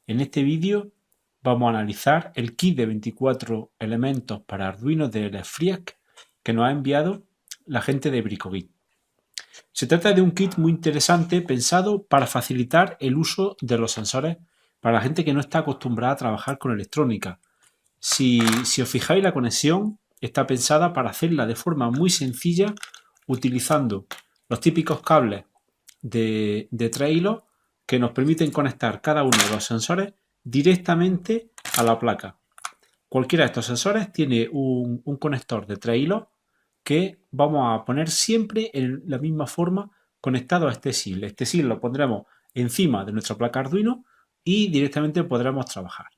En este vídeo vamos a analizar el kit de 24 elementos para Arduino de FreeAC que nos ha enviado la gente de Bricogit. Se trata de un kit muy interesante pensado para facilitar el uso de los sensores para la gente que no está acostumbrada a trabajar con electrónica. Si os fijáis, la conexión está pensada para hacerla de forma muy sencilla utilizando los típicos cables de 3 hilos que nos permiten conectar cada uno de los sensores directamente a la placa. Cualquiera de estos sensores tiene un conector de 3 hilos que vamos a poner siempre en la misma forma conectado a este SIL. Este SIL lo pondremos encima de nuestra placa Arduino y directamente podremos trabajar.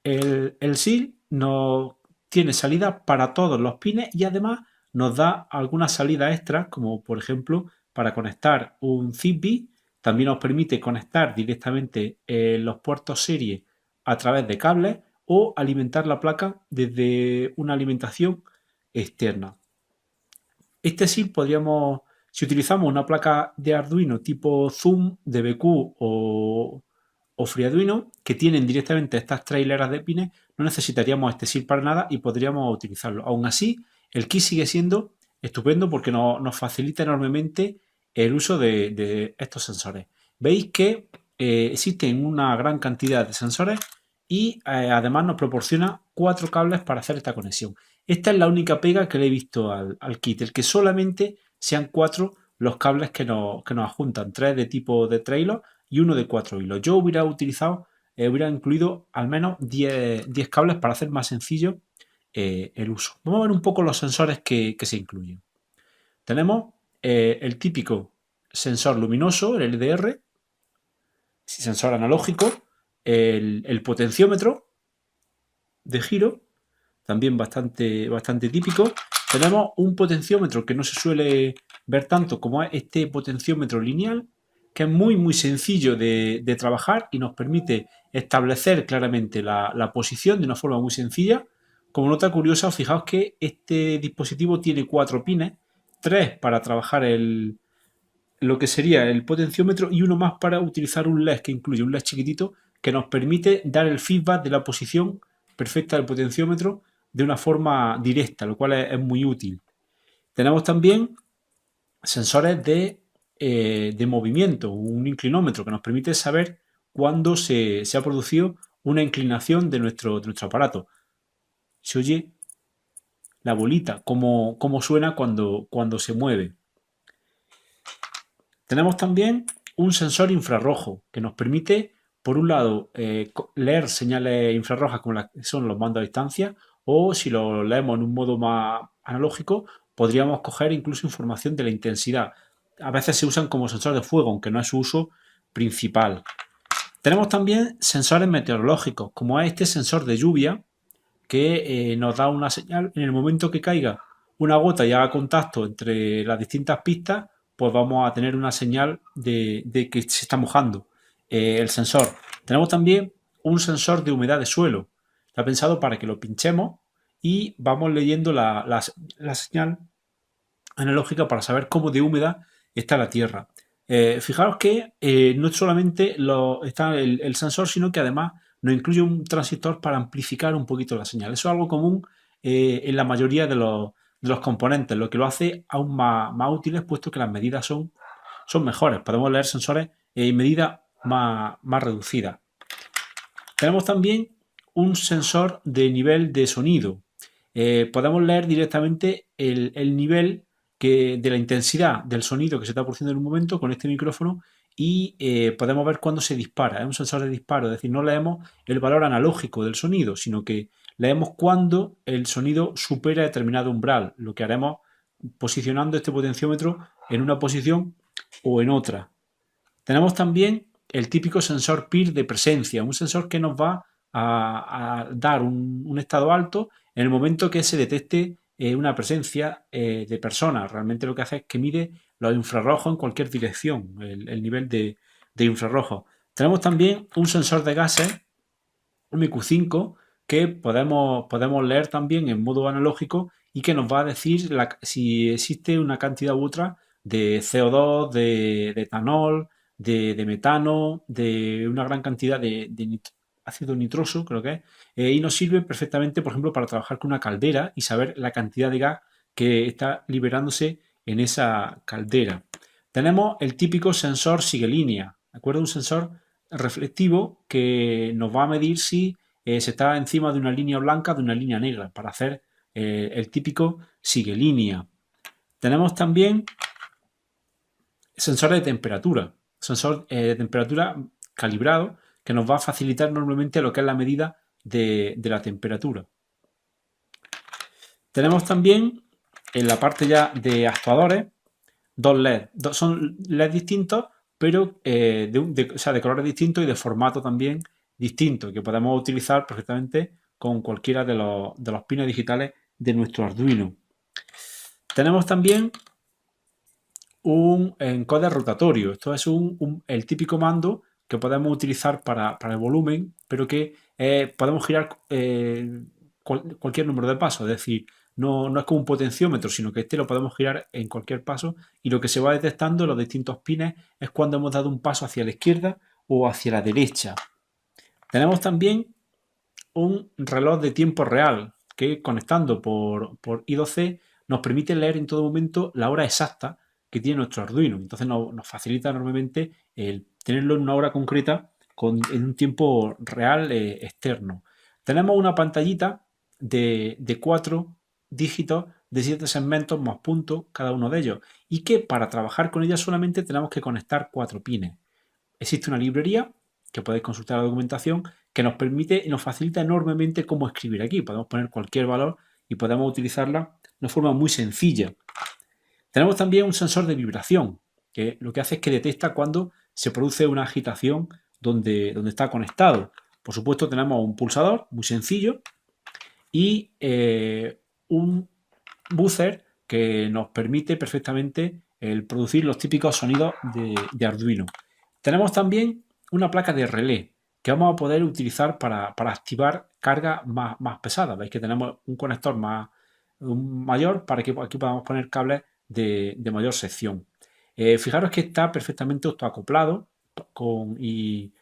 El SIL no tiene salida para todos los pines y además nos da algunas salidas extras, como por ejemplo para conectar un Zigbee. También nos permite conectar directamente los puertos serie a través de cables o alimentar la placa desde una alimentación externa. Este SIL podríamos, si utilizamos una placa de Arduino tipo Zoom, DBQ o FreeArduino, que tienen directamente estas 3 hileras de pines, no necesitaríamos este SIL para nada y podríamos utilizarlo. Aún así, el kit sigue siendo estupendo porque nos facilita enormemente el uso de estos sensores. Veis que existen una gran cantidad de sensores y además nos proporciona 4 cables para hacer esta conexión. Esta es la única pega que le he visto al kit, el que solamente sean 4 los cables que nos adjuntan, 3 de tipo de 3 hilos y uno de 4 hilos. Yo hubiera utilizado, hubiera incluido al menos 10 cables para hacer más sencillo el uso. Vamos a ver un poco los sensores que se incluyen. Tenemos el típico sensor luminoso, el LDR, sensor analógico, el potenciómetro de giro, también bastante típico. Tenemos un potenciómetro que no se suele ver tanto como es este potenciómetro lineal, que es muy sencillo de trabajar y nos permite establecer claramente la posición de una forma muy sencilla. Como nota curiosa, fijaos que este dispositivo tiene 4 pines, 3 para trabajar lo que sería el potenciómetro y uno más para utilizar un LED que incluye un LED chiquitito que nos permite dar el feedback de la posición perfecta del potenciómetro de una forma directa, lo cual es muy útil. Tenemos también sensores de movimiento, un inclinómetro que nos permite saber cuándo se ha producido una inclinación de nuestro aparato. Se oye la bolita, cómo suena cuando se mueve. Tenemos también un sensor infrarrojo que nos permite, por un lado, leer señales infrarrojas como las que son los mandos a distancia, o si lo leemos en un modo más analógico, podríamos coger incluso información de la intensidad. A veces se usan como sensor de fuego, aunque no es su uso principal. Tenemos también sensores meteorológicos, como es este sensor de lluvia, que nos da una señal en el momento que caiga una gota y haga contacto entre las distintas pistas, pues vamos a tener una señal de que se está mojando el sensor. Tenemos también un sensor de humedad de suelo. Está pensado para que lo pinchemos y vamos leyendo la señal analógica para saber cómo de húmeda está la tierra. Fijaros que no solamente está el sensor, sino que además nos incluye un transistor para amplificar un poquito la señal. Eso es algo común en la mayoría de los componentes, lo que lo hace aún más útiles, puesto que las medidas son mejores. Podemos leer sensores en medidas más reducidas. Tenemos también un sensor de nivel de sonido. Podemos leer directamente el nivel de la intensidad del sonido que se está produciendo en un momento con este micrófono y podemos ver cuándo se dispara. Es un sensor de disparo, es decir, no leemos el valor analógico del sonido, sino que leemos cuándo el sonido supera determinado umbral, lo que haremos posicionando este potenciómetro en una posición o en otra. Tenemos también el típico sensor PIR de presencia, un sensor que nos va a dar un estado alto en el momento que se detecte una presencia de personas. Realmente lo que hace es que mide los infrarrojos en cualquier dirección, el nivel de infrarrojo. Tenemos también un sensor de gases, MQ5, que podemos leer también en modo analógico y que nos va a decir si existe una cantidad u otra de CO2, de etanol, de metano, de una gran cantidad de ácido nitroso, creo que es, y nos sirve perfectamente, por ejemplo, para trabajar con una caldera y saber la cantidad de gas que está liberándose en esa caldera. Tenemos el típico sensor sigue-línea, ¿de acuerdo? Un sensor reflectivo que nos va a medir si se está encima de una línea blanca o de una línea negra para hacer el típico sigue-línea. Tenemos también sensores de temperatura, sensor de temperatura calibrado que nos va a facilitar normalmente lo que es la medida de la temperatura. Tenemos también en la parte ya de actuadores dos LED. Son LED distintos, pero de colores distintos y de formato también distinto, que podemos utilizar perfectamente con cualquiera de los pines digitales de nuestro Arduino. Tenemos también un encoder rotatorio. Esto es el típico mando que podemos utilizar para el volumen, pero que podemos girar cualquier número de pasos. Es decir, no es como un potenciómetro, sino que este lo podemos girar en cualquier paso y lo que se va detectando en los distintos pines es cuando hemos dado un paso hacia la izquierda o hacia la derecha. Tenemos también un reloj de tiempo real que conectando por I2C nos permite leer en todo momento la hora exacta que tiene nuestro Arduino. Entonces nos facilita enormemente el tenerlo en una hora concreta en un tiempo real externo. Tenemos una pantallita de 4 dígitos de 7 segmentos más puntos cada uno de ellos y que para trabajar con ella solamente tenemos que conectar 4 pines. Existe una librería que podéis consultar la documentación que nos permite y nos facilita enormemente cómo escribir aquí. Podemos poner cualquier valor y podemos utilizarla de una forma muy sencilla. Tenemos también un sensor de vibración, que lo que hace es que detecta cuando se produce una agitación donde está conectado. Por supuesto tenemos un pulsador muy sencillo y un buzzer que nos permite perfectamente el producir los típicos sonidos de Arduino. Tenemos también una placa de relé que vamos a poder utilizar para activar cargas más pesadas. Veis que tenemos un conector mayor para que aquí podamos poner cables de mayor sección. Fijaros que está perfectamente autoacoplado y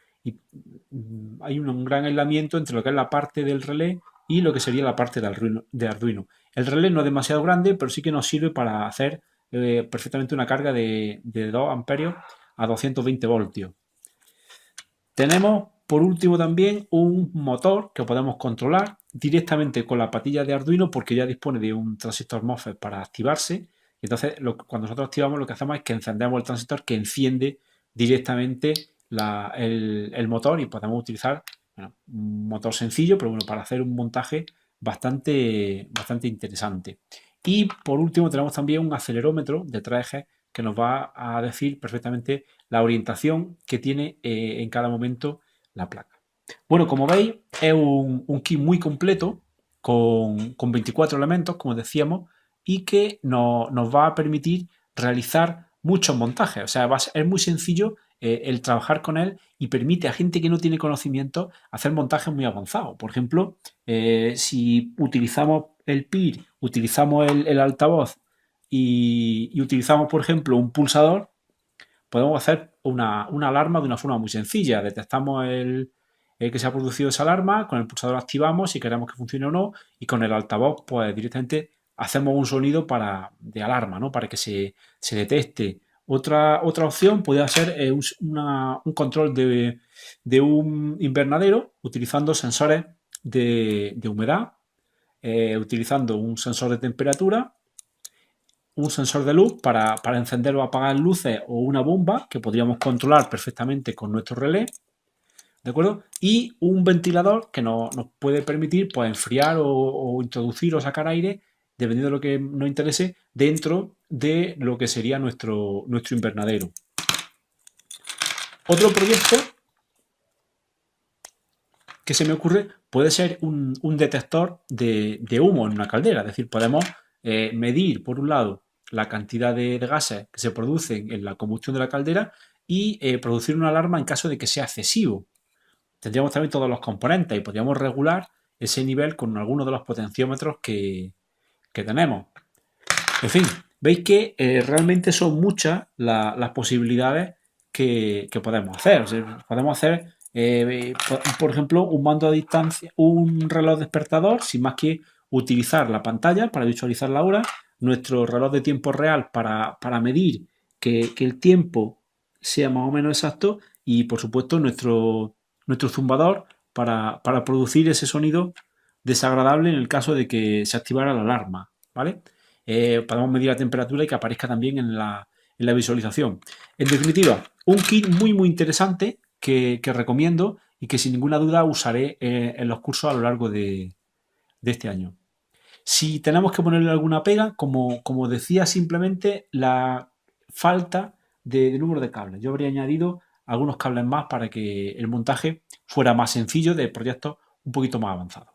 hay un gran aislamiento entre lo que es la parte del relé y lo que sería la parte de Arduino. El relé no es demasiado grande, pero sí que nos sirve para hacer perfectamente una carga de 2 amperios a 220 voltios. Tenemos por último también un motor que podemos controlar directamente con la patilla de Arduino porque ya dispone de un transistor MOSFET para activarse. Entonces, cuando nosotros activamos, lo que hacemos es que encendemos el transistor que enciende directamente el motor y podemos utilizar un motor sencillo, pero bueno, para hacer un montaje bastante interesante. Y por último tenemos también un acelerómetro de 3 ejes que nos va a decir perfectamente la orientación que tiene en cada momento la placa. Bueno, como veis, es un kit muy completo con 24 elementos, como decíamos, y que nos va a permitir realizar muchos montajes. O sea, es muy sencillo el trabajar con él y permite a gente que no tiene conocimiento hacer montajes muy avanzados. Por ejemplo, si utilizamos el PIR, utilizamos el altavoz y utilizamos, por ejemplo, un pulsador, podemos hacer una alarma de una forma muy sencilla. Detectamos el que se ha producido esa alarma, con el pulsador activamos si queremos que funcione o no y con el altavoz pues directamente hacemos un sonido de alarma, ¿no? Para que se detecte. Otra opción podría ser un control de un invernadero utilizando sensores de humedad, utilizando un sensor de temperatura, un sensor de luz para encender o apagar luces o una bomba que podríamos controlar perfectamente con nuestro relé, ¿de acuerdo? Y un ventilador que nos puede permitir pues, enfriar o introducir o sacar aire, dependiendo de lo que nos interese, dentro de lo que sería nuestro invernadero. Otro proyecto que se me ocurre puede ser un detector de humo en una caldera. Es decir, podemos medir, por un lado, la cantidad de gases que se producen en la combustión de la caldera y producir una alarma en caso de que sea excesivo. Tendríamos también todos los componentes y podríamos regular ese nivel con algunos de los potenciómetros que tenemos. En fin, veis que realmente son muchas las posibilidades que podemos hacer. O sea, podemos hacer, por ejemplo, un mando a distancia, un reloj despertador, sin más que utilizar la pantalla para visualizar la hora, nuestro reloj de tiempo real para medir que el tiempo sea más o menos exacto y, por supuesto, nuestro zumbador para producir ese sonido desagradable en el caso de que se activara la alarma, ¿vale? Podemos medir la temperatura y que aparezca también en la visualización. En definitiva, un kit muy interesante que recomiendo y que sin ninguna duda usaré en los cursos a lo largo de este año. Si tenemos que ponerle alguna pega, como decía, simplemente la falta de número de cables. Yo habría añadido algunos cables más para que el montaje fuera más sencillo de proyectos un poquito más avanzados.